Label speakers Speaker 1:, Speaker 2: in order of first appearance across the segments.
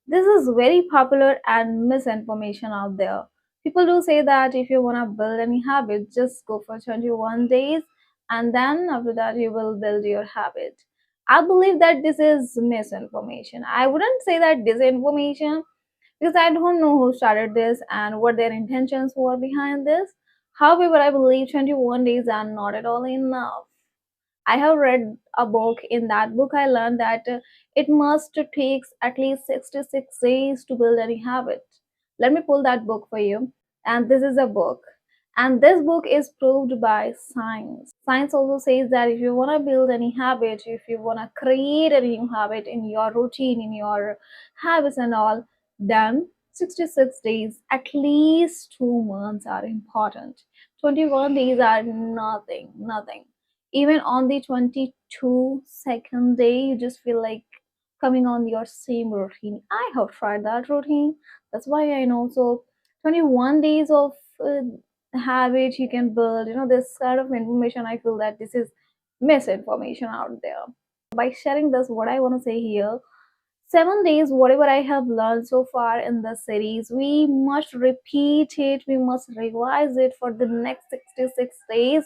Speaker 1: This is very popular and misinformation out there. People do say that if you want to build any habit, just go for 21 days and then after that you will build your habit. I believe that this is misinformation. I wouldn't say that disinformation because I don't know who started this and what their intentions were behind this. However, I believe 21 days are not at all enough. I have read a book. In that book, I learned that it must takes at least 66 days to build any habit. Let me pull that book for you. And this is a book. And this book is proved by science. Science also says that if you want to build any habit, if you want to create a new habit in your routine, in your habits and all, then 66 days, at least 2 months are important. 21 days are nothing, nothing. Even on the 22nd day you just feel like coming on your same routine. I have tried that routine, that's why I know. So 21 days of habit you can build, this kind of information. I feel that this is misinformation out there. By sharing this, what I want to say here, 7 days, whatever I have learned so far in the series, we must repeat it, we must revise it for the next 66 days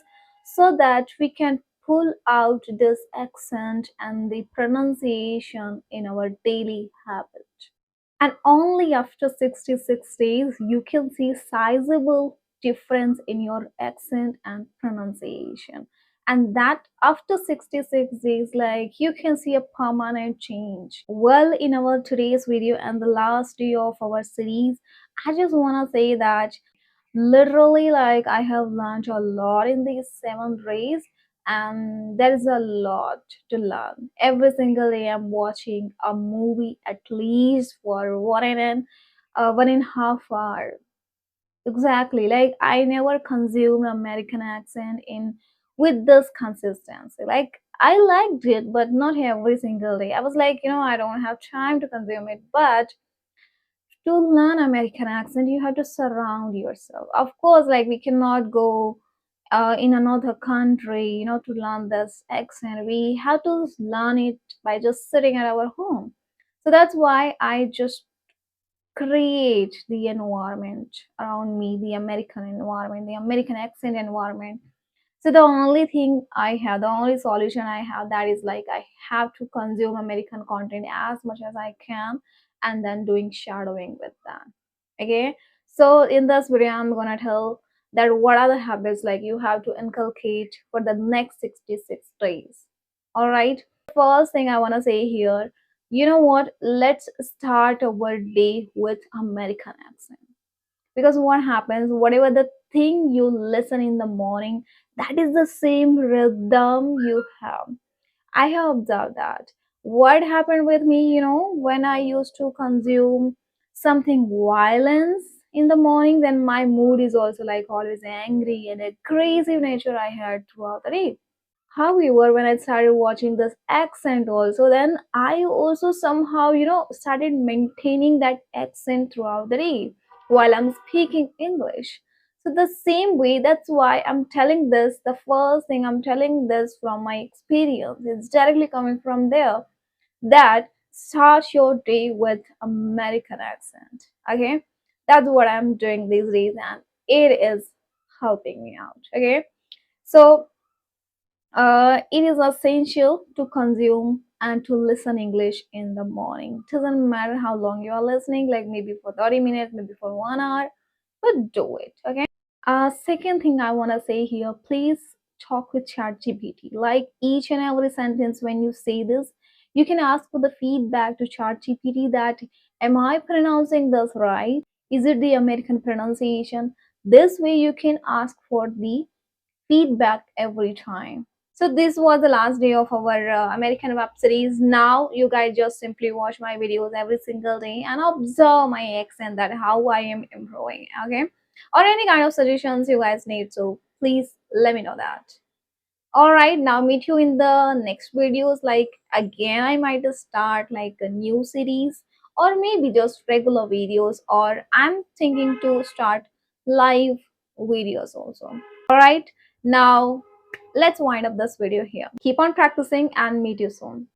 Speaker 1: so that we can pull out this accent and the pronunciation in our daily habit. And only after 66 days you can see sizable difference in your accent and pronunciation. And that after 66 days, like, you can see a permanent change. Well, in our today's video and the last day of our series, I just want to say that literally, like, I have learned a lot in these 7 days, and there is a lot to learn. Every single day I'm watching a movie at least for 1.5 hour. Exactly, like, I never consumed American accent in with this consistency. Like, I liked it, but not every single day. I was like, I don't have time to consume it. But to learn American accent, you have to surround yourself. Of course, like, we cannot go in another country, to learn this accent. We have to learn it by just sitting at our home. So that's why I just create the environment around me, the American environment, the American accent environment. So the only solution I have, that is like, I have to consume American content as much as I can and then doing shadowing with that. Okay. So in this video, I'm gonna tell that what are the habits like you have to inculcate for the next 66 days. All right. First thing I wanna say here, you know what? Let's start our day with American accent. Because what happens, whatever the thing you listen in the morning, that is the same rhythm you have. I have observed that. What happened with me, when I used to consume something violence in the morning, then my mood is also like always angry and a crazy nature I had throughout the day. However, when I started watching this accent also, then I also somehow, started maintaining that accent throughout the day while I'm speaking English. So the same way, that's why I'm telling this. The first thing I'm telling this from my experience. It's directly coming from there, that start your day with American accent. Okay. That's what I'm doing these days and it is helping me out. Okay. So it is essential to consume and to listen English in the morning. Doesn't matter how long you are listening, like maybe for 30 minutes, maybe for 1 hour, but do it. Okay. Second thing I want to say here, please talk with ChatGPT. Like, each and every sentence when you say this, you can ask for the feedback to ChatGPT that, am I pronouncing this right? Is it the American pronunciation? This way you can ask for the feedback every time. So this was the last day of our American web series. Now you guys just simply watch my videos every single day and observe my accent, that how I am improving. Okay. Or any kind of suggestions you guys need, so please let me know that. All right, now meet you in the next videos. Like, again, I might start like a new series or maybe just regular videos, or I'm thinking to start live videos also. All right, now let's wind up this video here. Keep on practicing and meet you soon.